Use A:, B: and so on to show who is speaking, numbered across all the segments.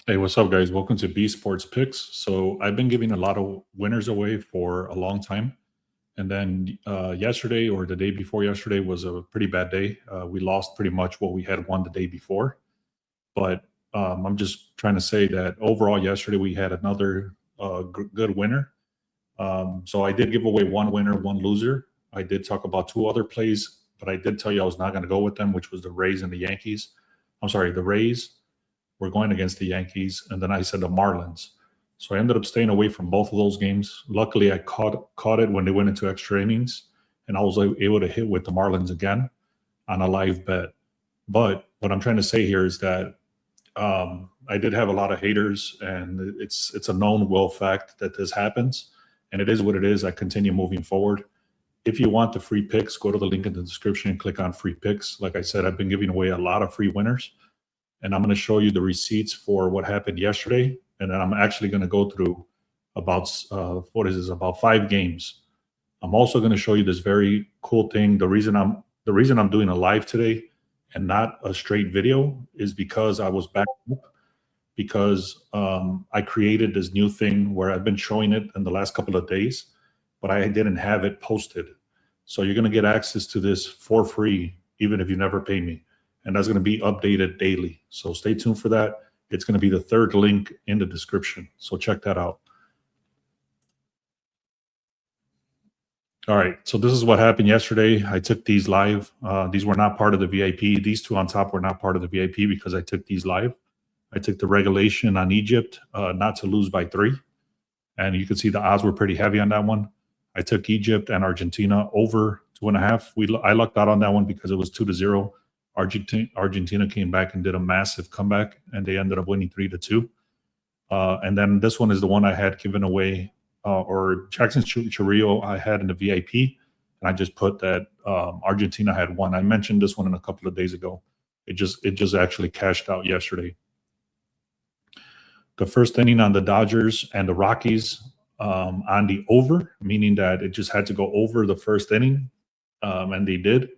A: Hey, what's up, guys? Welcome to B Sports Picks. So I've been giving a lot of winners away for a long time, and then yesterday or the day before yesterday was a pretty bad day. We lost pretty much what we had won the day before, but I'm just trying to say that overall yesterday we had another good winner. So I did give away one winner, one loser. I did talk about two other plays, but I did tell you I was not going to go with them, which was the Rays and the Yankees. I'm sorry, the Rays were going against the Yankees, and then I said the Marlins. So I ended up staying away from both of those games. Luckily, I caught it when they went into extra innings, and I was able to hit with the Marlins again on a live bet. But what I'm trying to say here is that I did have a lot of haters, and it's a known well fact that this happens, and it is what it is. I continue moving forward. If you want the free picks, go to the link in the description and click on free picks. Like I said, I've been giving away a lot of free winners, and I'm going to show you the receipts for what happened yesterday, and then I'm actually going to go through about about 5 games. I'm also going to show you this very cool thing. The reason I'm doing a live today and not a straight video is because I was back up, because I created this new thing where I've been showing it in the last couple of days, but I didn't have it posted. So you're going to get access to this for free, even if you never pay me. And that's going to be updated daily. So stay tuned for that. It's going to be the third link in the description. So check that out. All right. So this is what happened yesterday. I took these live. These were not part of the VIP. These two on top were not part of the VIP because I took these live. I took the regulation on Egypt, not to lose by 3. And you can see the odds were pretty heavy on that one. I took Egypt and Argentina over 2.5. I lucked out on that one because it was 2-0. Argentina came back and did a massive comeback, and they ended up winning 3-2. And then this one is the one I had given away, or Jackson Churrillo I had in the VIP, and I just put that Argentina had won. I mentioned this one a couple of days ago. It just actually cashed out yesterday. The first inning on the Dodgers and the Rockies on the over, meaning that it just had to go over the first inning, and they did.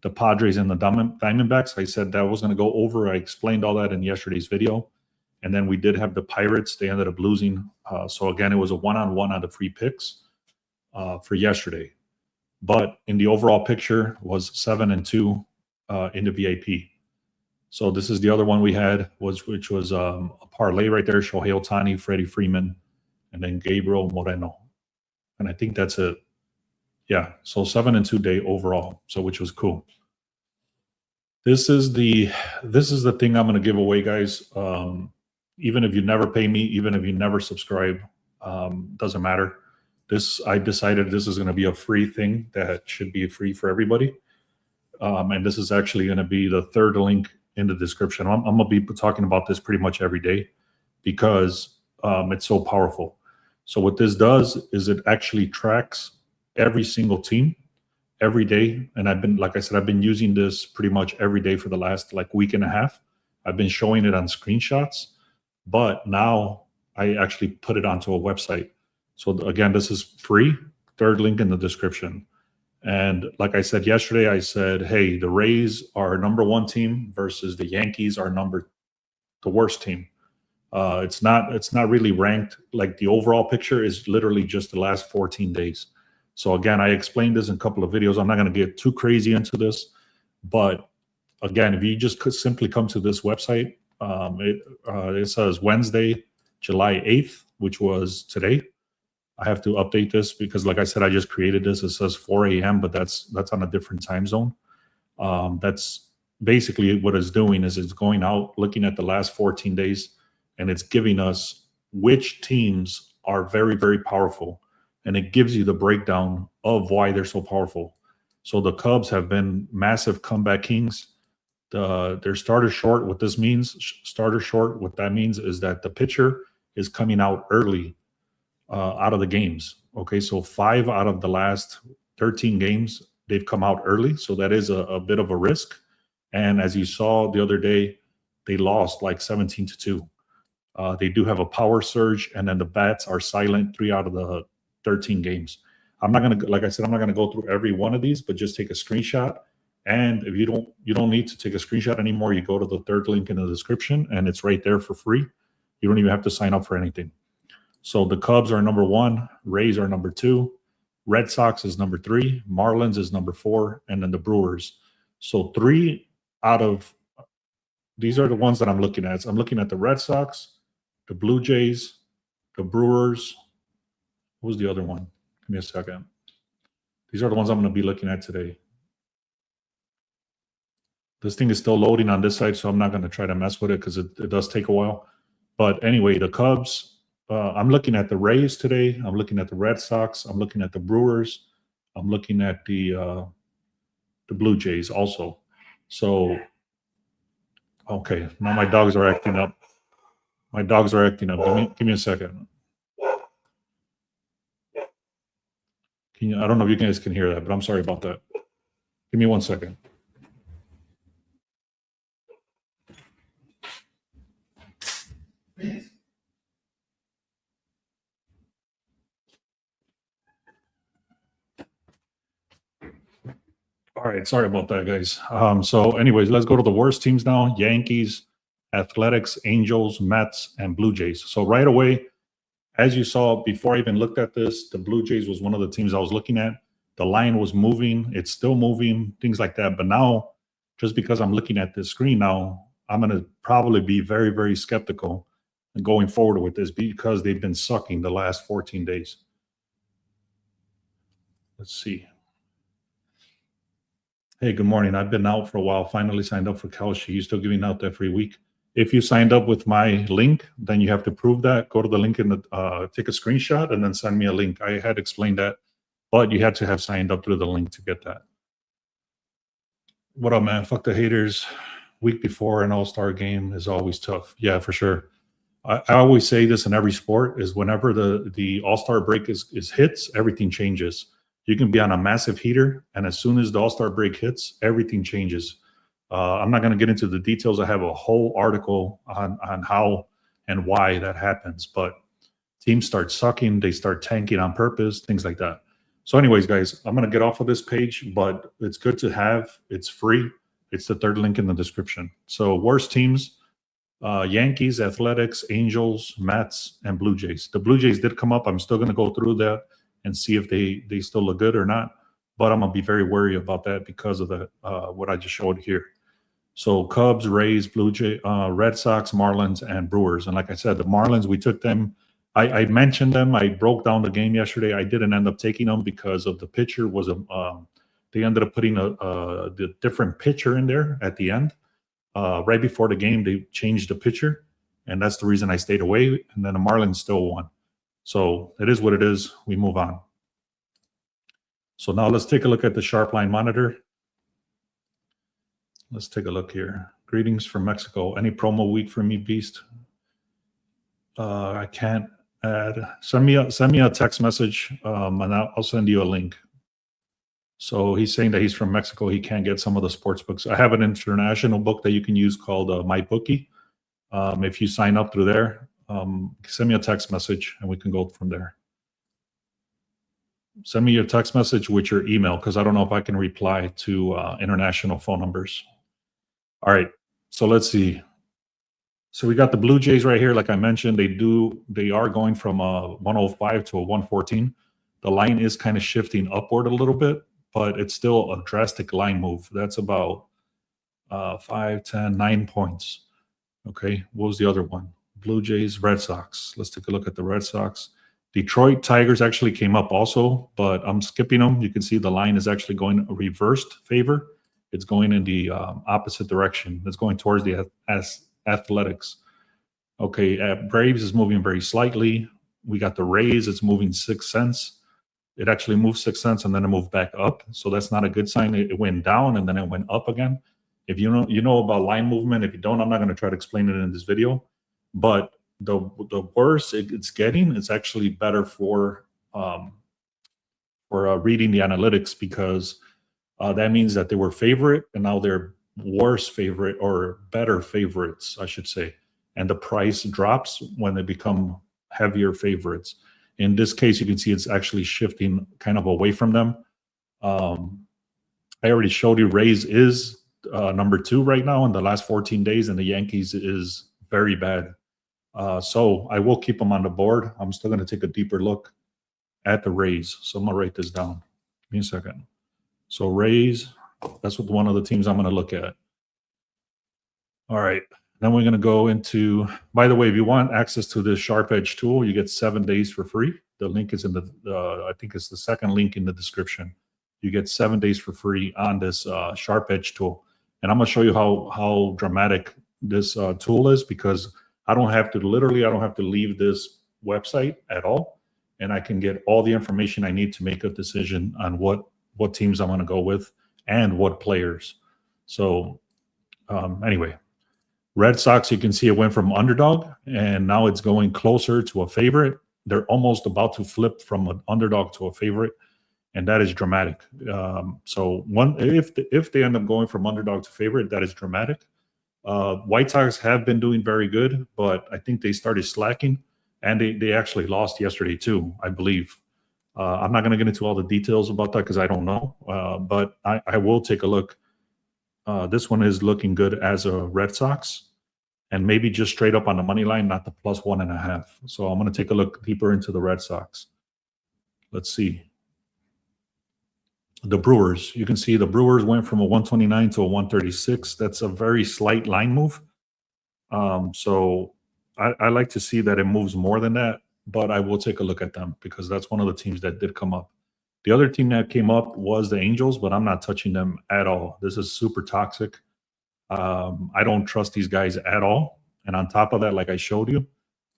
A: The Padres and the Diamondbacks, I said that was going to go over. I explained all that in yesterday's video. And then we did have the Pirates. They ended up losing. So again, it was a one-on-one on the free picks for yesterday. But in the overall picture was 7-2 in the VIP. So this is the other one we had, which was a parlay right there. Shohei Ohtani, Freddie Freeman, and then Gabriel Moreno. And I think that's it. Yeah, so 7-2 day overall, so which was cool. This is the thing I'm going to give away, guys. Even if you never pay me, even if you never subscribe, doesn't matter. I decided this is going to be a free thing that should be free for everybody. And this is actually going to be the third link in the description. I'm going to be talking about this pretty much every day because it's so powerful. So what this does is it actually tracks every single team every day. And I've been using this pretty much every day for the last week and a half. I've been showing it on screenshots, but now I actually put it onto a website. So again, this is free. Third link in the description. And like I said yesterday, I said, hey, the Rays are number 1 team versus the Yankees are the worst team. It's not really ranked. Like the overall picture is literally just the last 14 days. So again, I explained this in a couple of videos. I'm not going to get too crazy into this, but again, if you just could simply come to this website, it says Wednesday, July 8th, which was today. I have to update this because, like I said, I just created this. It says 4 a.m., but that's on a different time zone. That's basically what it's doing is it's going out, looking at the last 14 days, and it's giving us which teams are very, very powerful. And it gives you the breakdown of why they're so powerful. So the Cubs have been massive comeback kings. They're starter short. What this means, starter short, what that means is that the pitcher is coming out early out of the games. Okay, so 5 out of the last 13 games, they've come out early. So that is a bit of a risk. And as you saw the other day, they lost 17-2. They do have a power surge, and then the bats are silent 3 out of the 13 games. I'm not going to, like I said, I'm not going to go through every one of these, but just take a screenshot. And if you don't need to take a screenshot anymore, you go to the third link in the description, and it's right there for free. You don't even have to sign up for anything. So the Cubs are number 1, Rays are number 2, Red Sox is number 3, Marlins is number 4, and then the Brewers. So 3 out of these are the ones that I'm looking at. So I'm looking at the Red Sox, the Blue Jays, the Brewers. What was the other one? Give me a second. These are the ones I'm going to be looking at today. This thing is still loading on this side, so I'm not going to try to mess with it because it does take a while. But anyway, the Cubs, I'm looking at the Rays today. I'm looking at the Red Sox. I'm looking at the Brewers. I'm looking at the Blue Jays also. So, okay, now my dogs are acting up. My dogs are acting up. Give me a second. I don't know if you guys can hear that, but I'm sorry about that. Give me 1 second. All right, sorry about that, guys. So anyways, let's go to the worst teams now. Yankees, Athletics, Angels, Mets, and Blue Jays. So right away, as you saw before I even looked at this, the Blue Jays was one of the teams I was looking at. The line was moving. It's still moving, things like that. But now, just because I'm looking at this screen now, I'm going to probably be very, very skeptical going forward with this because they've been sucking the last 14 days. Let's see. Hey, good morning. I've been out for a while. Finally signed up for Kalshi. He's still giving out that free week. If you signed up with my link, then you have to prove that. Go to the link in the take a screenshot and then send me a link. I had explained that, but you had to have signed up through the link to get that. What up, man? Fuck the haters. Week before an all-star game is always tough. Yeah, for sure. I always say this in every sport is whenever the all-star break is hits, everything changes. You can be on a massive heater, and as soon as the all-star break hits, everything changes. I'm not going to get into the details. I have a whole article on how and why that happens. But teams start sucking, they start tanking on purpose, things like that. So anyways, guys, I'm going to get off of this page, but it's good to have. It's free. It's the third link in the description. So worst teams, Yankees, Athletics, Angels, Mets, and Blue Jays. The Blue Jays did come up. I'm still going to go through that and see if they still look good or not. But I'm going to be very wary about that because of the what I just showed here. So Cubs, Rays, Blue Jay, Red Sox, Marlins, and Brewers. And like I said, the Marlins, we took them. I mentioned them. I broke down the game yesterday. I didn't end up taking them because of the pitcher was they ended up putting the different pitcher in there at the end. Right before the game, they changed the pitcher, and that's the reason I stayed away. And then the Marlins still won. So it is what it is. We move on. So now let's take a look at the Sharpline monitor. Let's take a look here. Greetings from Mexico. Any promo week for me, Beast? I can't add. Send me a text message, and I'll send you a link. So he's saying that he's from Mexico. He can't get some of the sports books. I have an international book that you can use called MyBookie. If you sign up through there, send me a text message and we can go from there. Send me your text message with your email because I don't know if I can reply to international phone numbers. All right, so let's see. So we got the Blue Jays right here. Like I mentioned, they are going from a 105 to a 114. The line is kind of shifting upward a little bit, but it's still a drastic line move. That's about 5, 10, 9 points. Okay, what was the other one? Blue Jays, Red Sox. Let's take a look at the Red Sox. Detroit Tigers actually came up also, but I'm skipping them. You can see the line is actually going a reversed favor. It's going in the opposite direction. It's going towards the Athletics. Okay, Braves is moving very slightly. We got the Rays. It's moving 6 cents. It actually moved 6 cents and then it moved back up. So that's not a good sign. It went down and then it went up again. If you know about line movement. If you don't, I'm not going to try to explain it in this video. But the worse it's getting, it's actually better for reading the analytics because that means that they were favorite and now they're worse favorite or better favorites, I should say. And the price drops when they become heavier favorites. In this case, you can see it's actually shifting kind of away from them. I already showed you Rays is number 2 right now in the last 14 days, and the Yankees is very bad. So I will keep them on the board. I'm still going to take a deeper look at the Rays. So I'm going to write this down. Give me a second. So Rays, that's what one of the teams I'm going to look at. All right. Then we're going to go into, by the way, if you want access to this Sharp Edge tool, you get 7 days for free. The link is in the, I think it's the second link in the description. You get 7 days for free on this Sharp Edge tool. And I'm going to show you how dramatic this tool is, because I don't have to leave this website at all. And I can get all the information I need to make a decision on what teams I'm going to go with and what players. So anyway, Red Sox, you can see it went from underdog and now it's going closer to a favorite. They're almost about to flip from an underdog to a favorite, and that is dramatic. So if they end up going from underdog to favorite, that is dramatic. White Sox have been doing very good, but I think they started slacking, and they actually lost yesterday too, I believe. I'm not going to get into all the details about that because I don't know, but I will take a look. This one is looking good as a Red Sox, and maybe just straight up on the money line, not the +1.5. So I'm going to take a look deeper into the Red Sox. Let's see. The Brewers, you can see the Brewers went from a 129 to a 136. That's a very slight line move. So I like to see that it moves more than that, but I will take a look at them because that's one of the teams that did come up. The other team that came up was the Angels, but I'm not touching them at all. This is super toxic. I don't trust these guys at all. And on top of that, like I showed you,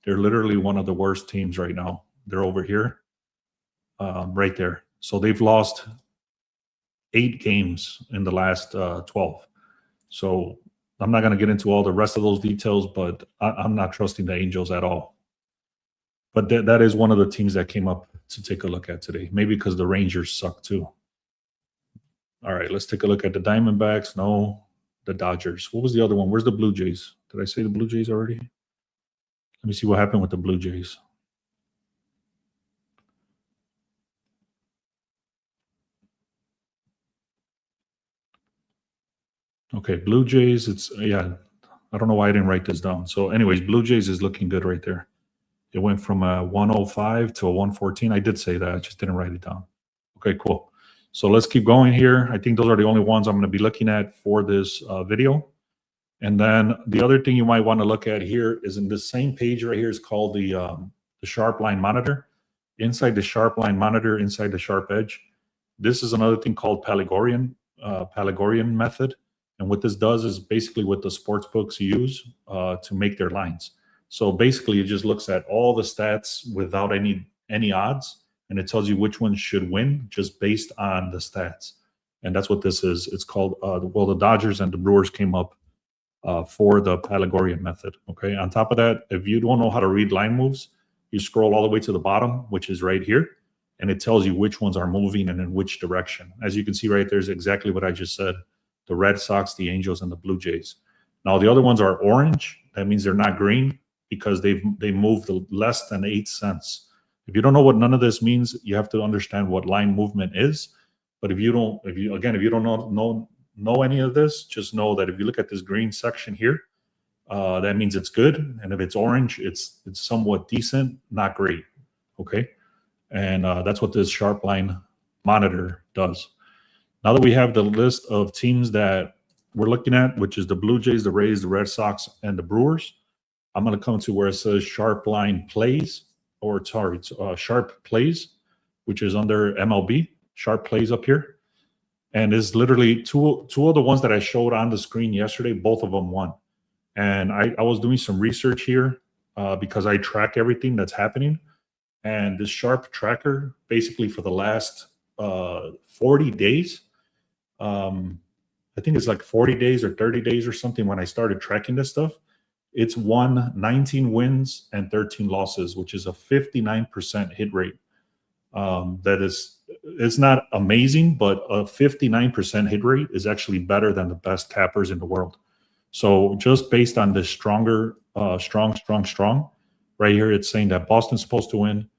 A: they're literally one of the worst teams right now. They're over here, right there. So they've lost 8 games in the last 12. So I'm not going to get into all the rest of those details, but I'm not trusting the Angels at all. But that is one of the teams that came up to take a look at today. Maybe because the Rangers suck too. All right, let's take a look at the Diamondbacks. No, the Dodgers. What was the other one? Where's the Blue Jays? Did I say the Blue Jays already? Let me see what happened with the Blue Jays. Okay, Blue Jays, I don't know why I didn't write this down. So anyways, Blue Jays is looking good right there. It went from a 105 to a 114. I did say that, I just didn't write it down. Okay, cool. So let's keep going here. I think those are the only ones I'm going to be looking at for this video. And then the other thing you might want to look at here is in this same page right here is called the Sharp Line Monitor. Inside the Sharp Line Monitor, inside the Sharp Edge, this is another thing called Pythagorean method. And what this does is basically what the sports books use to make their lines. So basically, it just looks at all the stats without any odds, and it tells you which ones should win just based on the stats. And that's what this is. It's called, the Dodgers and the Brewers came up for the Pythagorean method. Okay. On top of that, if you don't know how to read line moves, you scroll all the way to the bottom, which is right here, and it tells you which ones are moving and in which direction. As you can see right there is exactly what I just said. The Red Sox, the Angels, and the Blue Jays. Now the other ones are orange. That means they're not green because they moved less than 8 cents. If you don't know what none of this means, you have to understand what line movement is. But if you don't know any of this, just know that if you look at this green section here, that means it's good. And if it's orange, it's somewhat decent, not great. Okay, and that's what this Sharp Line Monitor does. Now that we have the list of teams that we're looking at, which is the Blue Jays, the Rays, the Red Sox, and the Brewers, I'm going to come to where it says Sharp Line Plays, or sorry, it's Sharp Plays, which is under MLB, Sharp Plays up here. And it's literally two of the ones that I showed on the screen yesterday, both of them won. And I was doing some research here because I track everything that's happening. And this Sharp tracker, basically for the last 40 days, I think it's like 40 days or 30 days or something when I started tracking this stuff, it's won 19 wins and 13 losses, which is a 59% hit rate. It's not amazing, but a 59% hit rate is actually better than the best cappers in the world. So just based on this strong, right here, it's saying that Boston's supposed to win,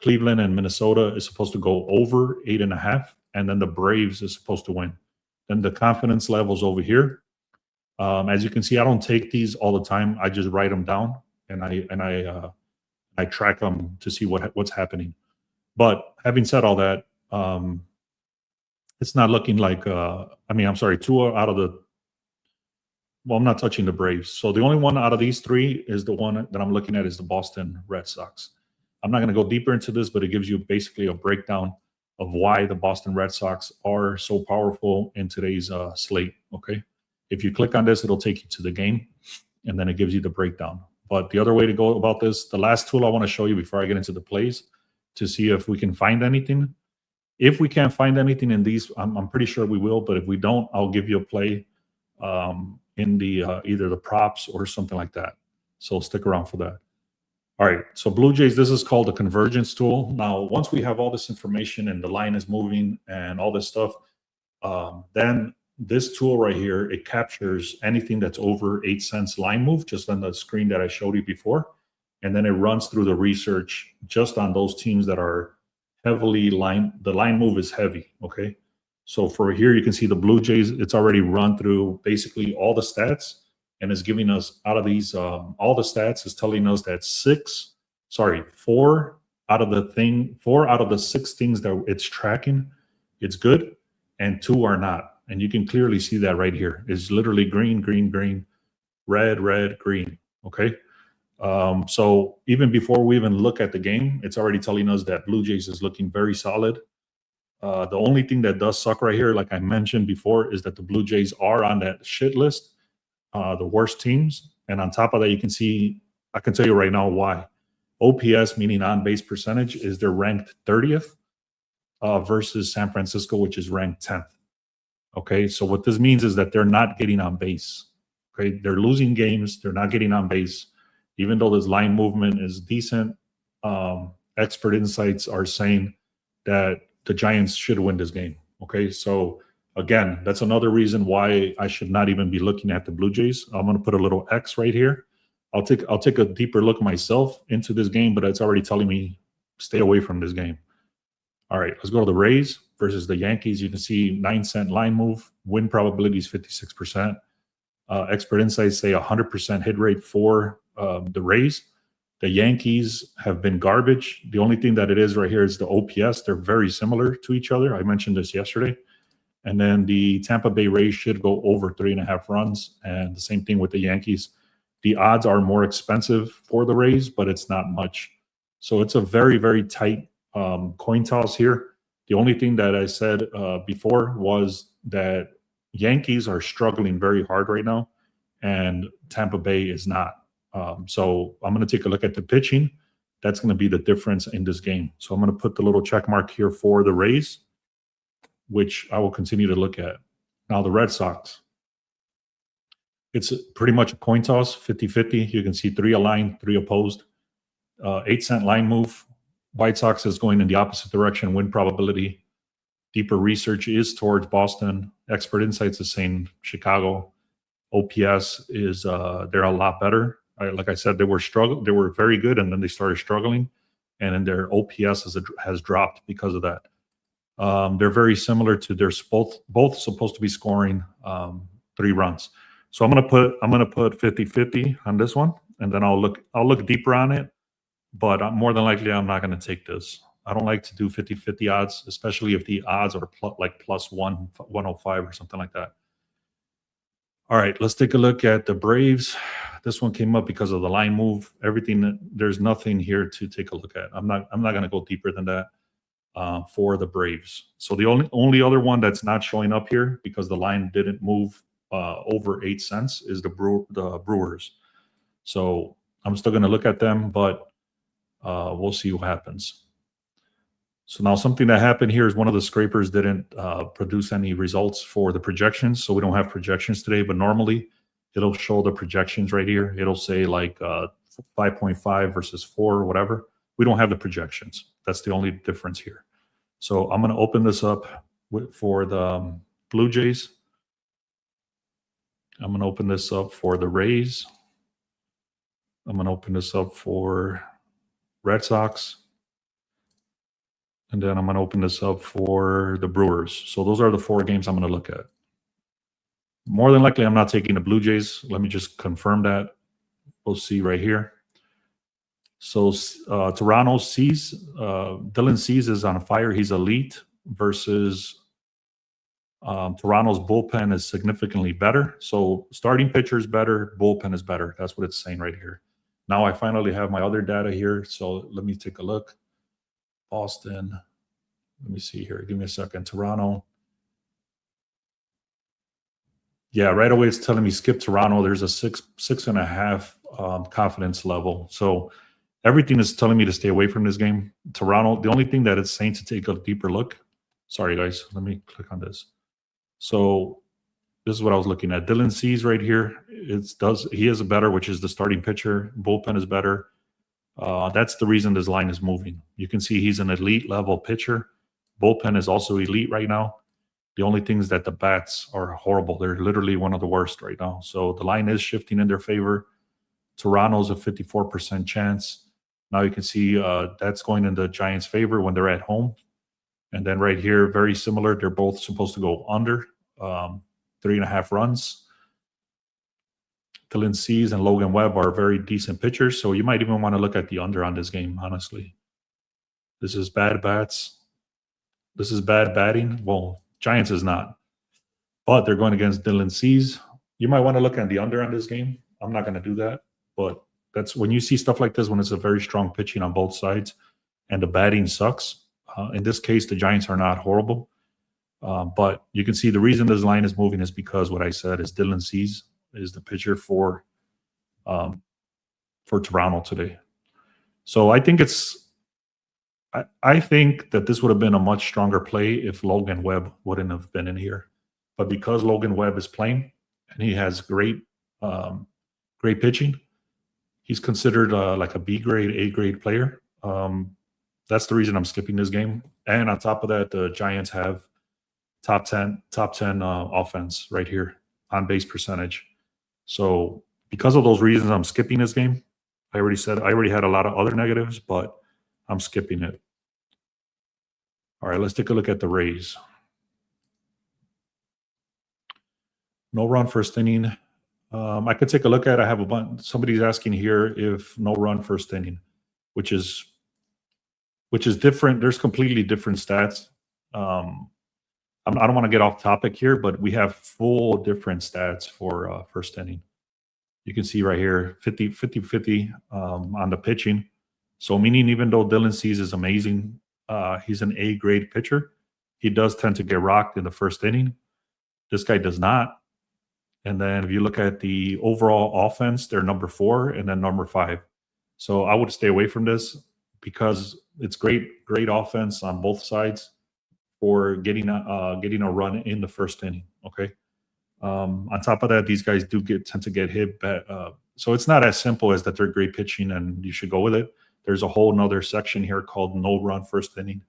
A: Cleveland and Minnesota is supposed to go over 8.5, and then the Braves is supposed to win. Then the confidence levels over here. As you can see, I don't take these all the time. I just write them down. and I track them to see what's happening. But having said all that, it's not looking like. I'm sorry, two out of the. Well, I'm not touching the Braves. So the only one out of these three is the one that I'm looking at is the Boston Red Sox. I'm not going to go deeper into this, but it gives you basically a breakdown of why the Boston Red Sox are so powerful in today's slate. Okay. If you click on this, it'll take you to the game, and then it gives you the breakdown. But the other way to go about this, the last tool I want to show you before I get into the plays, to see if we can find anything. If we can't find anything in these, I'm pretty sure we will. But if we don't, I'll give you a play in the either the props or something like that. So stick around for that. All right, so Blue Jays, this is called the convergence tool. Now, once we have all this information and the line is moving and all this stuff, then this tool right here, it captures anything that's over 8 cents line move, just on the screen that I showed you before. And then it runs through the research just on those teams that are heavily the line move is heavy, okay? So for here, you can see the Blue Jays, it's already run through basically all the stats, and is giving us out of these, all the stats is telling us that 4 out of the 6 things that it's tracking, it's good, and 2 are not. And you can clearly see that right here. It's literally green, green, green, red, red, green, okay? So even before we even look at the game, it's already telling us that Blue Jays is looking very solid. The only thing that does suck right here, like I mentioned before, is that the Blue Jays are on that shit list, the worst teams. And on top of that, you can see, I can tell you right now why. OPS, meaning on-base percentage, is they're ranked 30th versus San Francisco, which is ranked 10th. Okay, so what this means is that they're not getting on base. Okay, they're losing games. They're not getting on base. Even though this line movement is decent, expert insights are saying that the Giants should win this game. Okay, so again, that's another reason why I should not even be looking at the Blue Jays. I'm going to put a little X right here. I'll take a deeper look myself into this game, but it's already telling me stay away from this game. All right, let's go to the Rays versus the Yankees. You can see 9 cent line move. Win probability is 56%. Expert insights say 100% hit rate for the Rays. The Yankees have been garbage. The only thing that it is right here is the OPS. They're very similar to each other. I mentioned this yesterday. And then the Tampa Bay Rays should go over 3.5 runs. And the same thing with the Yankees. The odds are more expensive for the Rays, but it's not much. So it's a very, very tight coin toss here. The only thing that I said before was that Yankees are struggling very hard right now, and Tampa Bay is not. So I'm going to take a look at the pitching. That's going to be the difference in this game. So I'm going to put the little check mark here for the Rays, which I will continue to look at. Now the Red Sox. It's pretty much a coin toss, 50-50. You can see 3 aligned, 3 opposed. 8 cent line move. White Sox is going in the opposite direction. Win probability. Deeper research is towards Boston. Expert insights is saying Chicago. OPS is they're a lot better. Like I said, they were very good, and then they started struggling, and then their OPS has dropped because of that. They're very similar to they're both supposed to be scoring 3 runs. So I'm gonna put 50-50 on this one, and then I'll look deeper on it. But more than likely, I'm not gonna take this. I don't like to do 50-50 odds, especially if the odds are like plus 105 or something like that. All right, let's take a look at the Braves. This one came up because of the line move. There's nothing here to take a look at. I'm not going to go deeper than that for the Braves. So the only other one that's not showing up here because the line didn't move over 8 cents is the Brewers. So I'm still going to look at them, but we'll see what happens. So now something that happened here is one of the scrapers didn't produce any results for the projections. So we don't have projections today, but normally it'll show the projections right here. It'll say like 5.5 versus 4 or whatever. We don't have the projections. That's the only difference here. So I'm going to open this up for the Blue Jays. I'm going to open this up for the Rays. I'm going to open this up for Red Sox. And then I'm going to open this up for the Brewers. So those are the 4 games I'm going to look at. More than likely, I'm not taking the Blue Jays. Let me just confirm that. We'll see right here. So Toronto Cease, Dylan Cease is on fire. He's elite versus Toronto's bullpen is significantly better. So starting pitcher is better, bullpen is better. That's what it's saying right here. Now I finally have my other data here. So let me take a look. Boston. Let me see here. Give me a second. Toronto. Yeah, right away it's telling me skip Toronto. There's a 6.5 confidence level. So everything is telling me to stay away from this game. Toronto, the only thing that it's saying to take a deeper look. Sorry, guys. Let me click on this. So this is what I was looking at. Dylan Cease right here. He is a better, which is the starting pitcher. Bullpen is better. That's the reason this line is moving. You can see he's an elite level pitcher. Bullpen is also elite right now. The only thing is that the bats are horrible. They're literally one of the worst right now. So the line is shifting in their favor. Toronto's a 54% chance. Now you can see that's going in the Giants' favor when they're at home. And then right here, very similar. They're both supposed to go under 3.5 runs. Dylan Cease and Logan Webb are very decent pitchers. So you might even want to look at the under on this game, honestly. This is bad bats. This is bad batting. Well, Giants is not. But they're going against Dylan Cease. You might want to look at the under on this game. I'm not going to do that. But that's when you see stuff like this, when it's a very strong pitching on both sides and the batting sucks. In this case, the Giants are not horrible. But you can see the reason this line is moving is because what I said is Dylan Cease is the pitcher for Toronto today. So I think I think that this would have been a much stronger play if Logan Webb wouldn't have been in here. But because Logan Webb is playing and he has great pitching, he's considered like a B grade, A grade player. That's the reason I'm skipping this game. And on top of that, the Giants have top 10 offense right here on base percentage. So because of those reasons, I'm skipping this game. I already had a lot of other negatives, but I'm skipping it. All right, let's take a look at the Rays. No run first inning. I could take a look at it. I have a bunch. Somebody's asking here if no run first inning, which is different. There's completely different stats. I don't want to get off topic here, but we have full different stats for first inning. You can see right here, 50-50 on the pitching. So meaning even though Dylan Cease is amazing, he's an A-grade pitcher, he does tend to get rocked in the first inning. This guy does not. And then if you look at the overall offense, they're number 4 and then number 5. So I would stay away from this because it's great offense on both sides for getting a run in the first inning. Okay. On top of that, these guys do tend to get hit. So it's not as simple as that they're great pitching and you should go with it. There's a whole nother section here called no run first inning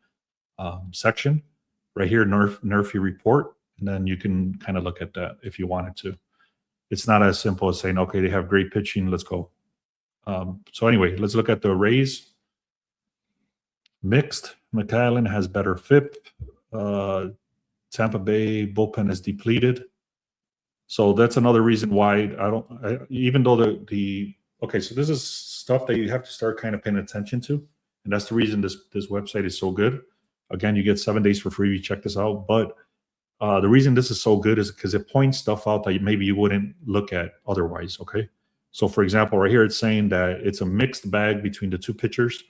A: section right here, NRFI report. And then you can kind of look at that if you wanted to. It's not as simple as saying, okay, they have great pitching, let's go. So anyway, let's look at the Rays. Mixed. McAllen has better FIP. Tampa Bay bullpen is depleted. So that's another reason why even though okay, so this is stuff that you have to start kind of paying attention to. And that's the reason this website is so good. Again, you get 7 days for free. You check this out. But the reason this is so good is because it points stuff out that maybe you wouldn't look at otherwise, okay? So, for example, right here, it's saying that it's a mixed bag between the two pitchers.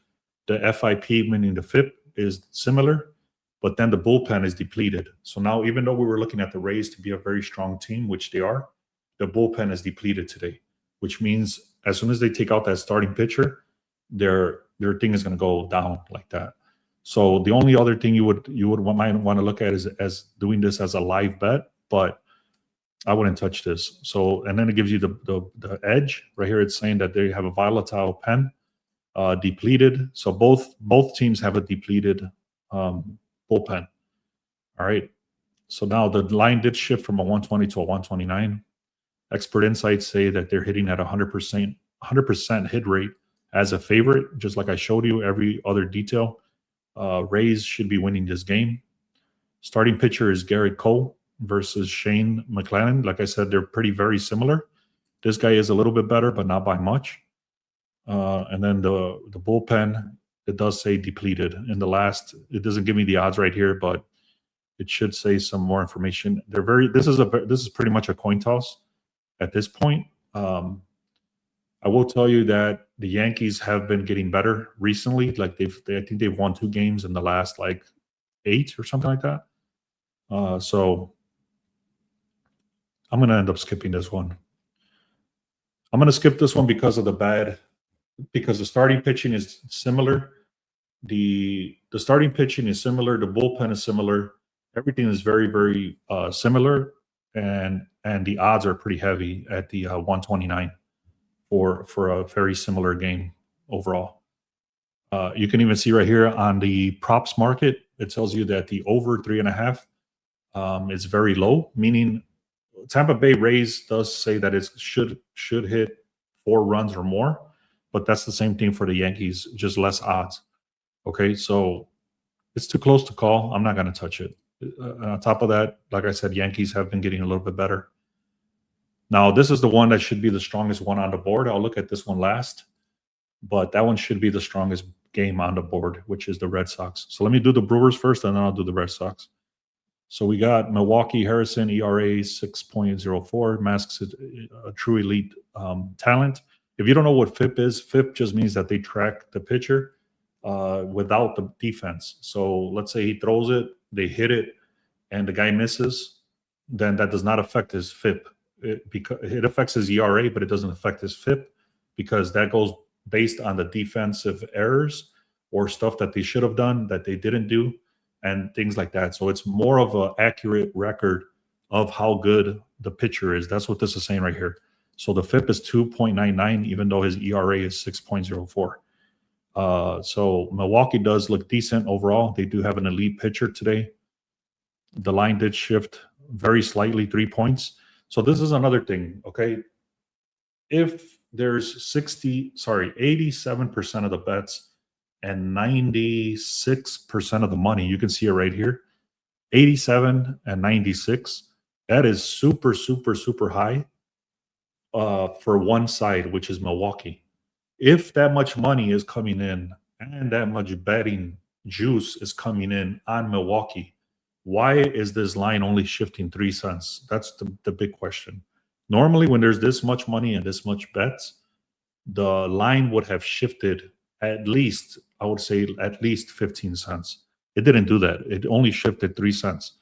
A: The FIP, meaning the FIP, is similar, but then the bullpen is depleted. So now, even though we were looking at the Rays to be a very strong team, which they are, the bullpen is depleted today, which means as soon as they take out that starting pitcher, their thing is going to go down like that. So the only other thing you might want to look at is as doing this as a live bet, but I wouldn't touch this. So, and then it gives you the edge right here. It's saying that they have a volatile pen, depleted. So both teams have a depleted bullpen. All right. So now the line did shift from a 120 to a 129. Expert insights say that they're hitting at 100% hit rate as a favorite, just like I showed you every other detail. Rays should be winning this game. Starting pitcher is Garrett Cole versus Shane McClellan. Like I said, they're very similar. This guy is a little bit better, but not by much. And then the bullpen, it does say depleted. In the last, it doesn't give me the odds right here, but it should say some more information. This is pretty much a coin toss at this point. I will tell you that the Yankees have been getting better recently. Like I think they've won 2 games in the last like 8 or something like that. So I'm going to end up skipping this one. I'm going to skip this one because the starting pitching is similar. The starting pitching is similar. The bullpen is similar. Everything is very, very similar, and the odds are pretty heavy at the 129 for a very similar game overall. You can even see right here on the props market, it tells you that the over 3.5 is very low, meaning Tampa Bay Rays does say that it should hit 4 runs or more, but that's the same thing for the Yankees, just less odds. Okay, so it's too close to call. I'm not going to touch it. On top of that, like I said, Yankees have been getting a little bit better. Now, this is the one that should be the strongest one on the board. I'll look at this one last, but that one should be the strongest game on the board, which is the Red Sox. So let me do the Brewers first, and then I'll do the Red Sox. So we got Milwaukee, Harrison, ERA 6.04, masks a true elite talent. If you don't know what FIP is, FIP just means that they track the pitcher without the defense. So let's say he throws it, they hit it, and the guy misses, then that does not affect his FIP. It affects his ERA, but it doesn't affect his FIP because that goes based on the defensive errors or stuff that they should have done that they didn't do and things like that. So it's more of an accurate record of how good the pitcher is. That's what this is saying right here. So the FIP is 2.99, even though his ERA is 6.04. So Milwaukee does look decent overall. They do have an elite pitcher today. The line did shift very slightly, 3 points. So this is another thing, okay? If there's 87% of the bets and 96% of the money, you can see it right here, 87 and 96, that is super, super, super high for one side, which is Milwaukee. If that much money is coming in and that much betting juice is coming in on Milwaukee, why is this line only shifting 3 cents? That's the big question. Normally, when there's this much money and this much bets, the line would have shifted at least, I would say, at least 15 cents. It didn't do that. It only shifted 3 cents.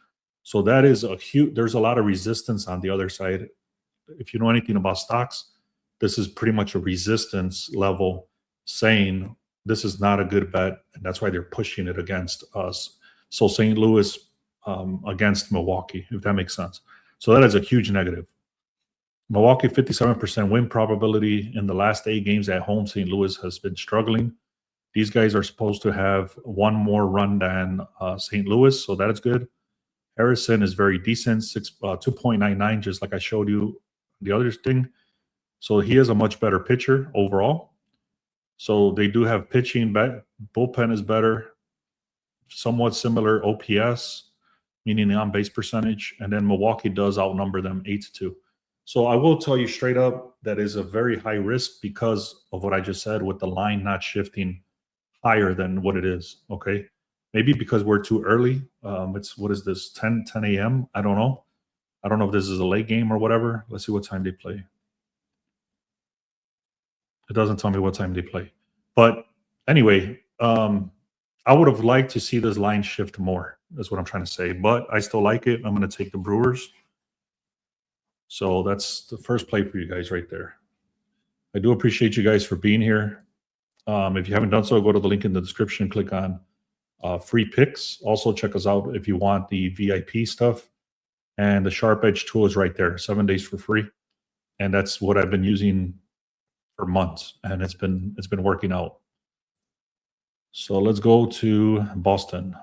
A: So that is there's a lot of resistance on the other side. If you know anything about stocks, this is pretty much a resistance level saying this is not a good bet, and that's why they're pushing it against us. So St. Louis against Milwaukee, if that makes sense. So that is a huge negative. Milwaukee, 57% win probability in the last 8 games at home. St. Louis has been struggling. These guys are supposed to have 1 more run than St. Louis, so that is good. Harrison is very decent, 2.99, just like I showed you the other thing. So he is a much better pitcher overall. So they do have pitching, bullpen is better, somewhat similar OPS, meaning the on-base percentage, and then Milwaukee does outnumber them 8-2. So I will tell you straight up that is a very high risk because of what I just said with the line not shifting higher than what it is, okay? Maybe because we're too early. What is this, 10 a.m.? I don't know. I don't know if this is a late game or whatever. Let's see what time they play. It doesn't tell me what time they play. But anyway, I would have liked to see this line shift more. That's what I'm trying to say. But I still like it. I'm going to take the Brewers. So that's the first play for you guys right there. I do appreciate you guys for being here. If you haven't done so, go to the link in the description, click on free picks. Also, check us out if you want the VIP stuff. And the Sharp Edge tool is right there, 7 days for free. And that's what I've been using for months, and it's been working out. So let's go to Boston.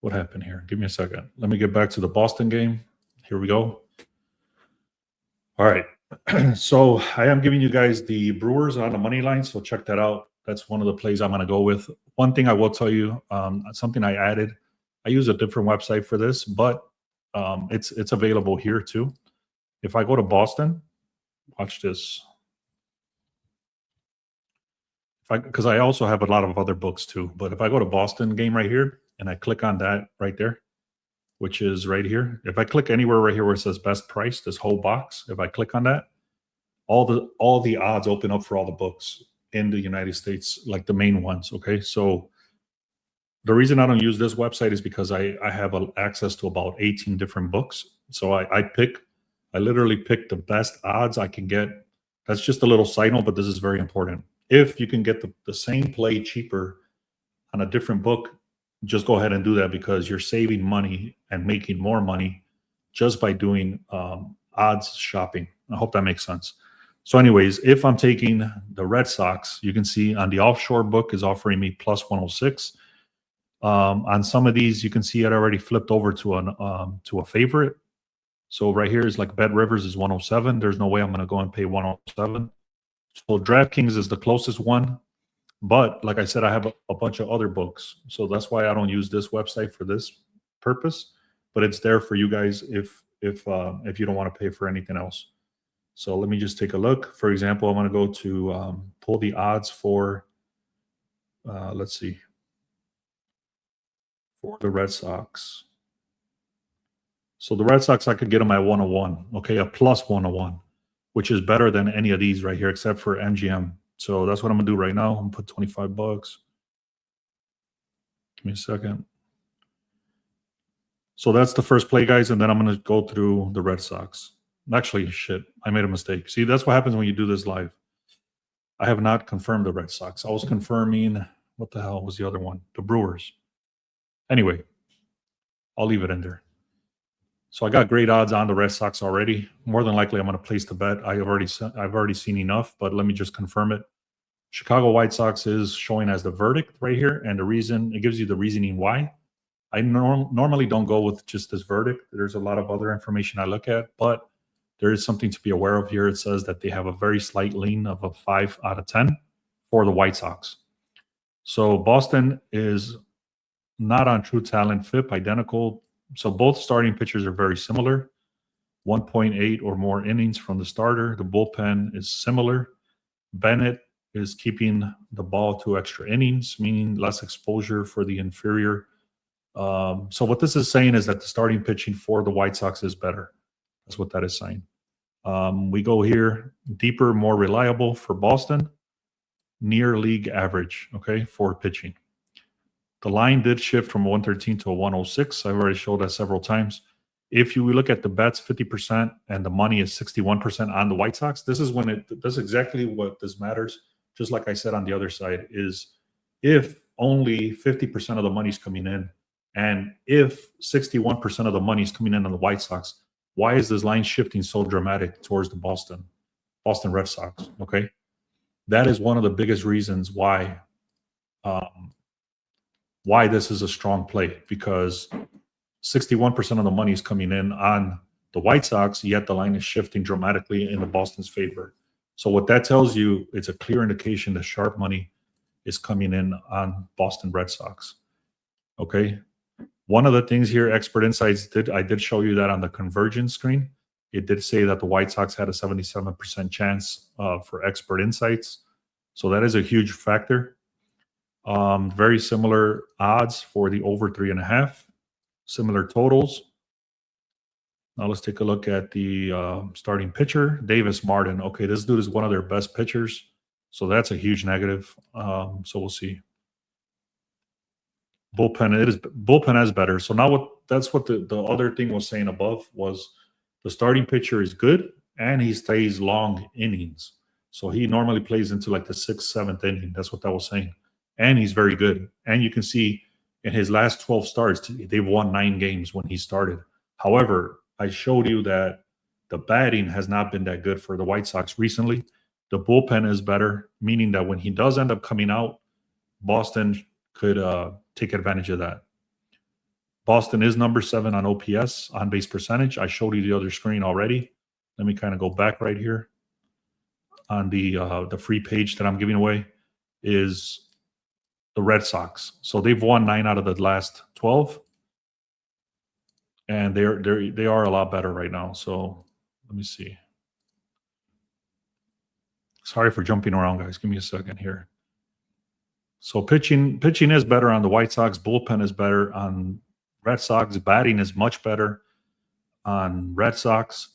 A: What happened here? Give me a second. Let me get back to the Boston game. Here we go. All right. So I am giving you guys the Brewers on the money line, so check that out. That's one of the plays I'm going to go with. One thing I will tell you, something I added, I use a different website for this, but it's available here too. If I go to Boston, Watch this. Because I also have a lot of other books too. But if I go to Boston game right here and I click on that right there, which is right here. If I click anywhere right here where it says best price, this whole box, if I click on that, all the odds open up for all the books in the United States, like the main ones. Okay, so the reason I don't use this website is because I have access to about 18 different books. So I literally pick the best odds I can get. That's just a little side note, but this is very important. If you can get the same play cheaper on a different book, just go ahead and do that, because you're saving money and making more money just by doing odds shopping. I hope that makes sense. So anyways, if I'm taking the Red Sox, you can see on the offshore book is offering me plus 106. On some of these, you can see it already flipped over to a favorite. So right here is like Bet Rivers is 107. There's no way I'm going to go and pay 107. So DraftKings is the closest one. But like I said, I have a bunch of other books. So that's why I don't use this website for this purpose. But it's there for you guys if you don't want to pay for anything else. So let me just take a look. For example, I'm going to go to pull the odds for, let's see, for the Red Sox. So the Red Sox, I could get them at 101, okay, a plus 101, which is better than any of these right here except for MGM. So that's what I'm going to do right now. I'm going to put 25 bucks. Give me a second. So that's the first play, guys, and then I'm going to go through the Red Sox. Actually, shit, I made a mistake. See, that's what happens when you do this live. I have not confirmed the Red Sox. I was confirming, what the hell was the other one? The Brewers. Anyway, I'll leave it in there. So I got great odds on the Red Sox already. More than likely, I'm going to place the bet. I've already seen enough, but let me just confirm it. Chicago White Sox is showing as the verdict right here, and the reason, it gives you the reasoning why. I normally don't go with just this verdict. There's a lot of other information I look at, but there is something to be aware of here. It says that they have a very slight lean of a 5 out of 10 for the White Sox. So Boston is not on True Talent FIP, identical. So both starting pitchers are very similar. 1.8 or more innings from the starter. The bullpen is similar. Bennett is keeping the ball 2 extra innings, meaning less exposure for the inferior. So what this is saying is that the starting pitching for the White Sox is better. That's what that is saying. We go here, deeper, more reliable for Boston, near league average, okay, for pitching. The line did shift from 113 to a 106. I've already showed that several times. If you look at the bets, 50%, and the money is 61% on the White Sox, this is when that's exactly what this matters. Just like I said on the other side, is if only 50% of the money's coming in, and if 61% of the money is coming in on the White Sox, why is this line shifting so dramatic towards the Boston Red Sox? Okay, that is one of the biggest reasons why this is a strong play, because 61% of the money is coming in on the White Sox, yet the line is shifting dramatically in the Boston's favor. So what that tells you, it's a clear indication that sharp money is coming in on Boston Red Sox. Okay. One of the things here, Expert Insights I did show you that on the convergence screen. It did say that the White Sox had a 77% chance for Expert Insights. So that is a huge factor. Very similar odds for the over 3.5, similar totals. Now let's take a look at the starting pitcher, Davis Martin. Okay, this dude is one of their best pitchers, so that's a huge negative. So we'll see. Bullpen is better. So now that's what the other thing was saying above was the starting pitcher is good and he stays long innings. So he normally plays into like the 6th, 7th inning. That's what that was saying. And he's very good. And you can see in his last 12 starts, they've won 9 games when he started. However, I showed you that the batting has not been that good for the White Sox recently. The bullpen is better, meaning that when he does end up coming out, Boston could take advantage of that. Boston is number 7 on OPS, on base percentage. I showed you the other screen already. Let me kind of go back right here. On the free page that I'm giving away is the Red Sox. So they've won 9 out of the last 12. And they are a lot better right now. So let me see. Sorry for jumping around, guys. Give me a second here. So pitching is better on the White Sox. Bullpen is better on Red Sox. Batting is much better on Red Sox.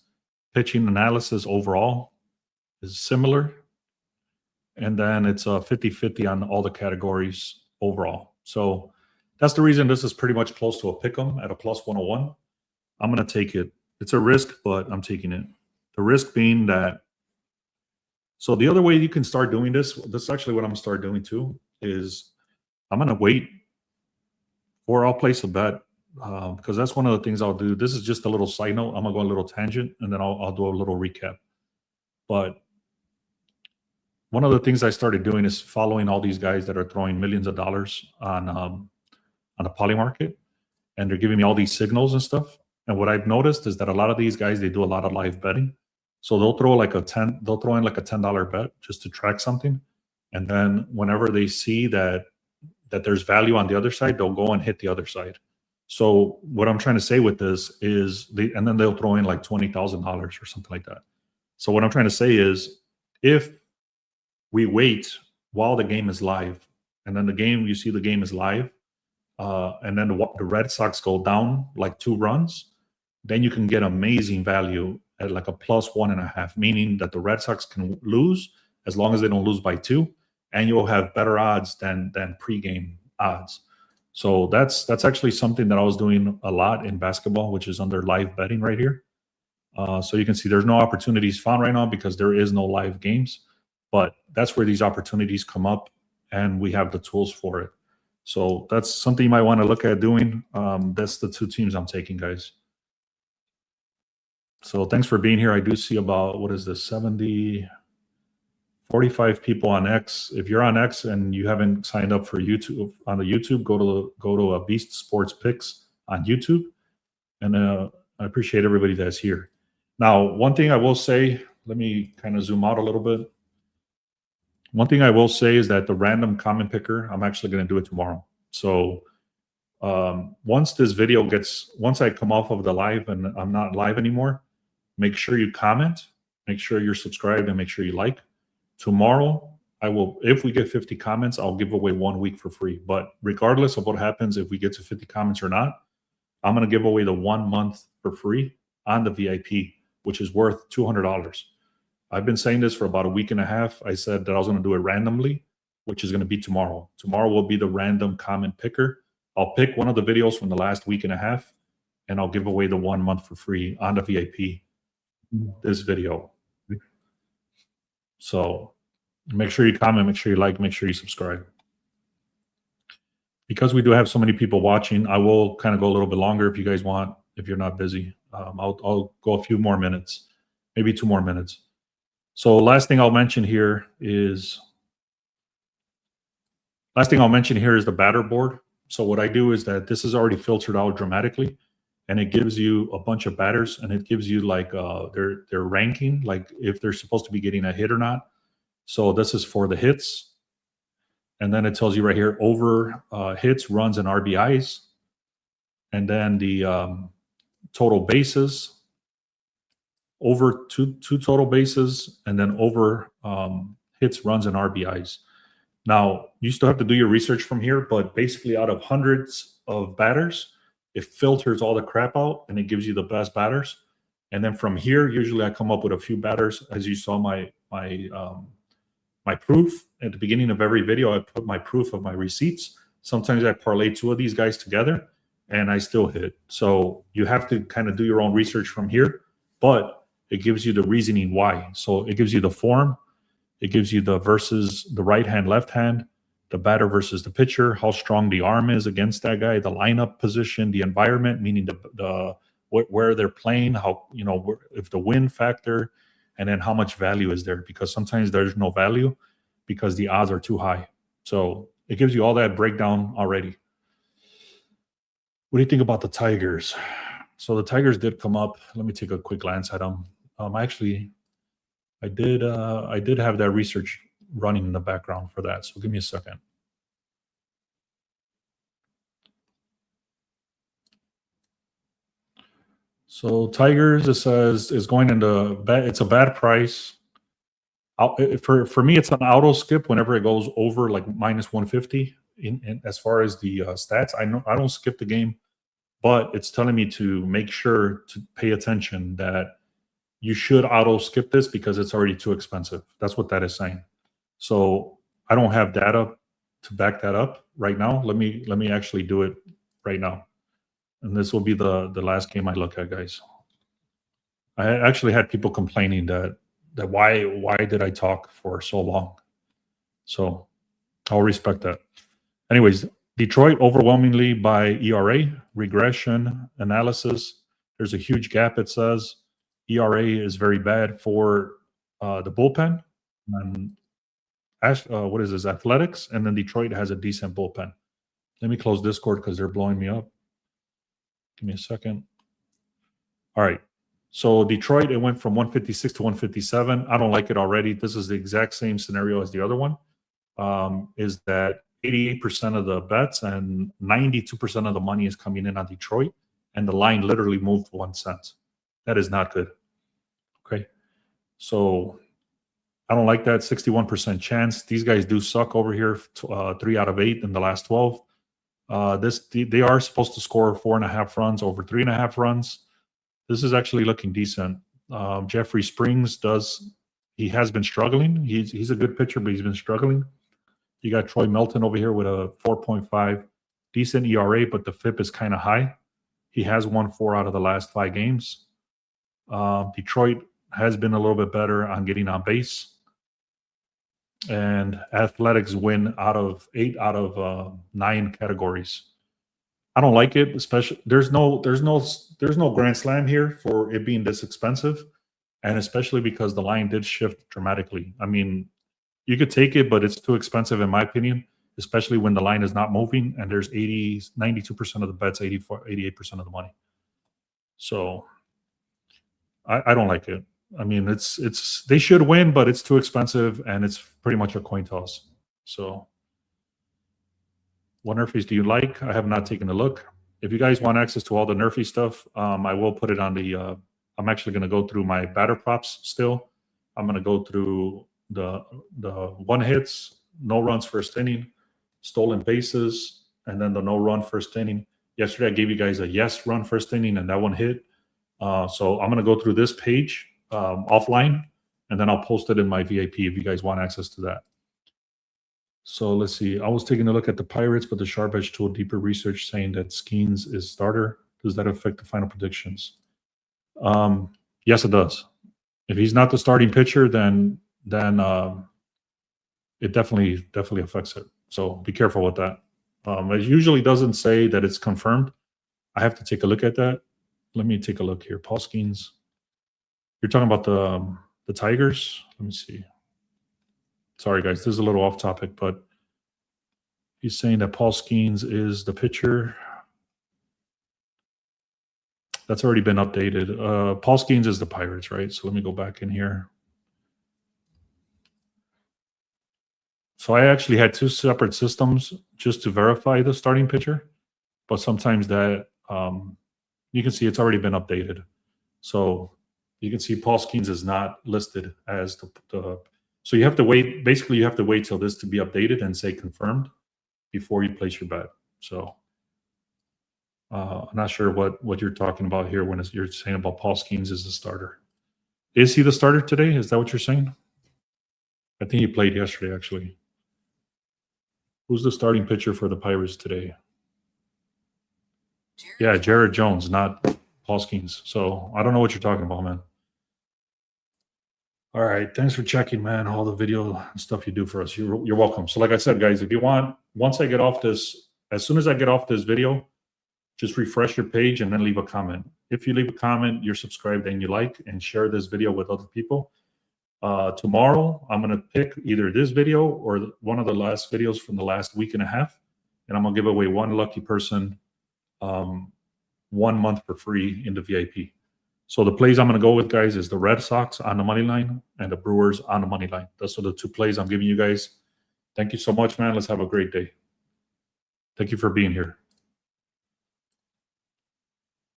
A: Pitching analysis overall is similar. And then it's a 50-50 on all the categories overall. So that's the reason this is pretty much close to a pick'em at a plus 101. I'm going to take it. It's a risk, but I'm taking it. The risk being that, so the other way you can start doing this is actually what I'm going to start doing too, is I'm going to wait, or I'll place a bet, because that's one of the things I'll do. This is just a little side note. I'm going to go a little tangent, and then I'll do a little recap. But one of the things I started doing is following all these guys that are throwing millions of dollars on the poly market, and they're giving me all these signals and stuff. And what I've noticed is that a lot of these guys, they do a lot of live betting. So they'll throw in like a $10 bet just to track something. And then whenever they see that there's value on the other side, they'll go and hit the other side. So what I'm trying to say with this is, and then they'll throw in like $20,000 or something like that. So what I'm trying to say is, if we wait while the game is live, and then you see the game is live, and then the Red Sox go down like 2 runs, then you can get amazing value at like a plus 1.5, meaning that the Red Sox can lose as long as they don't lose by 2, and you'll have better odds than pregame odds. So that's actually something that I was doing a lot in basketball, which is under live betting right here. So you can see there's no opportunities found right now because there is no live games, but that's where these opportunities come up, and we have the tools for it. So that's something you might want to look at doing. That's the 2 teams I'm taking, guys. So thanks for being here. I do see about, what is this, 45 people on X. If you're on X and you haven't signed up for YouTube, on the YouTube, go to a Beast Sports Picks on YouTube. And I appreciate everybody that's here. Now, one thing I will say, let me kind of zoom out a little bit. One thing I will say is that the random comment picker, I'm actually going to do it tomorrow. So once I come off of the live and I'm not live anymore, make sure you comment, make sure you're subscribed, and make sure you like. Tomorrow, if we get 50 comments, I'll give away 1 week for free. But regardless of what happens, if we get to 50 comments or not, I'm going to give away the 1 month for free on the VIP, which is worth $200. I've been saying this for about a week and a half. I said that I was going to do it randomly, which is going to be tomorrow. Tomorrow will be the random comment picker. I'll pick one of the videos from the last week and a half, and I'll give away the 1 month for free on the VIP, this video. So make sure you comment, make sure you like, make sure you subscribe. Because we do have so many people watching, I will kind of go a little bit longer if you guys want, if you're not busy. I'll go a few more minutes, maybe 2 more minutes. So last thing I'll mention here is the batter board. So what I do is that this is already filtered out dramatically, and it gives you a bunch of batters, and it gives you like their ranking, like if they're supposed to be getting a hit or not. So this is for the hits. And then it tells you right here, over hits, runs, and RBIs. And then the total bases, over two total bases, and then over hits, runs, and RBIs. Now, you still have to do your research from here, but basically out of hundreds of batters, it filters all the crap out, and it gives you the best batters. And then from here, usually I come up with a few batters. As you saw my proof at the beginning of every video, I put my proof of my receipts. Sometimes I parlay 2 of these guys together, and I still hit. So you have to kind of do your own research from here, but it gives you the reasoning why. So it gives you the form, it gives you the versus the right hand, left hand, the batter versus the pitcher, how strong the arm is against that guy, the lineup position, the environment, meaning where they're playing, how, if the win factor, and then how much value is there, because sometimes there's no value because the odds are too high. So it gives you all that breakdown already. What do you think about the Tigers? So the Tigers did come up. Let me take a quick glance at them. Actually, I did have that research running in the background for that. So give me a second. So Tigers, it says, is going into it's a bad price. For me, it's an auto skip whenever it goes over like minus 150 in as far as the stats. I don't skip the game, but it's telling me to make sure to pay attention that you should auto skip this because it's already too expensive. That's what that is saying. So I don't have data to back that up right now. Let me actually do it right now. And this will be the last game I look at, guys. I actually had people complaining that why did I talk for so long? So I'll respect that. Anyways, Detroit overwhelmingly by ERA, regression, analysis. There's a huge gap, it says. ERA is very bad for the bullpen. And what is this, Athletics? And then Detroit has a decent bullpen. Let me close Discord because they're blowing me up. Give me a second. All right. So Detroit, it went from 156 to 157. I don't like it already. This is the exact same scenario as the other one. Is that 88% of the bets and 92% of the money is coming in on Detroit, and the line literally moved 1 cent. That is not good. Okay. So I don't like that. 61% chance. These guys do suck over here. 3 out of 8 in the last 12. They are supposed to score 4.5 runs over 3.5 runs. This is actually looking decent. Jeffrey Springs he has been struggling. He's a good pitcher, but he's been struggling. You got Troy Melton over here with a 4.5, decent ERA, but the FIP is kind of high. He has won 4 out of the last 5 games. Detroit has been a little bit better on getting on base. And Athletics win 8 out of 9 categories. I don't like it, especially there's no grand slam here for it being this expensive, and especially because the line did shift dramatically. I mean, you could take it, but it's too expensive in my opinion, especially when the line is not moving and there's 92% of the bets, 88% of the money. So I don't like it. I mean, they should win, but it's too expensive and it's pretty much a coin toss. So what NRFIs do you like? I have not taken a look. If you guys want access to all the NRFI stuff, I will put it on the. I'm actually going to go through my batter props still. I'm going to go through the 1 hits, no runs first inning, stolen bases, and then the no run first inning. Yesterday I gave you guys a yes run first inning, and that one hit. So I'm going to go through this page offline, and then I'll post it in my VIP if you guys want access to that. So let's see. I was taking a look at the Pirates, but the Sharp Edge told deeper research saying that Skeens is starter. Does that affect the final predictions? Yes, it does. If he's not the starting pitcher, then it definitely affects it. So be careful with that. It usually doesn't say that it's confirmed. I have to take a look at that. Let me take a look here. Paul Skeens. You're talking about the Tigers? Let me see. Sorry, guys, this is a little off topic, but he's saying that Paul Skeens is the pitcher. That's already been updated. Paul Skeens is the Pirates, right? So let me go back in here. So I actually had 2 separate systems just to verify the starting pitcher, but sometimes that you can see it's already been updated. So you can see Paul Skeens is not listed as the so you have to wait. Basically, you have to wait till this to be updated and say confirmed before you place your bet. So I'm not sure what you're talking about here when you're saying about Paul Skeens is the starter. Is he the starter today? Is that what you're saying? I think he played yesterday, actually. Who's the starting pitcher for the Pirates today? Yeah, Jared Jones, not Paul Skeens. So I don't know what you're talking about, man. All right, thanks for checking, man. All the video and stuff you do for us. You're welcome. So like I said, guys, if you want, once I get off this, as soon as I get off this video, just refresh your page and then leave a comment. If you leave a comment, you're subscribed and you like, and share this video with other people. Tomorrow, I'm going to pick either this video or one of the last videos from the last week and a half, and I'm going to give away 1 lucky person 1 month for free in the VIP. So the plays I'm going to go with, guys, is the Red Sox on the money line and the Brewers on the money line. Those are the 2 plays I'm giving you guys. Thank you so much, man. Let's have a great day. Thank you for being here.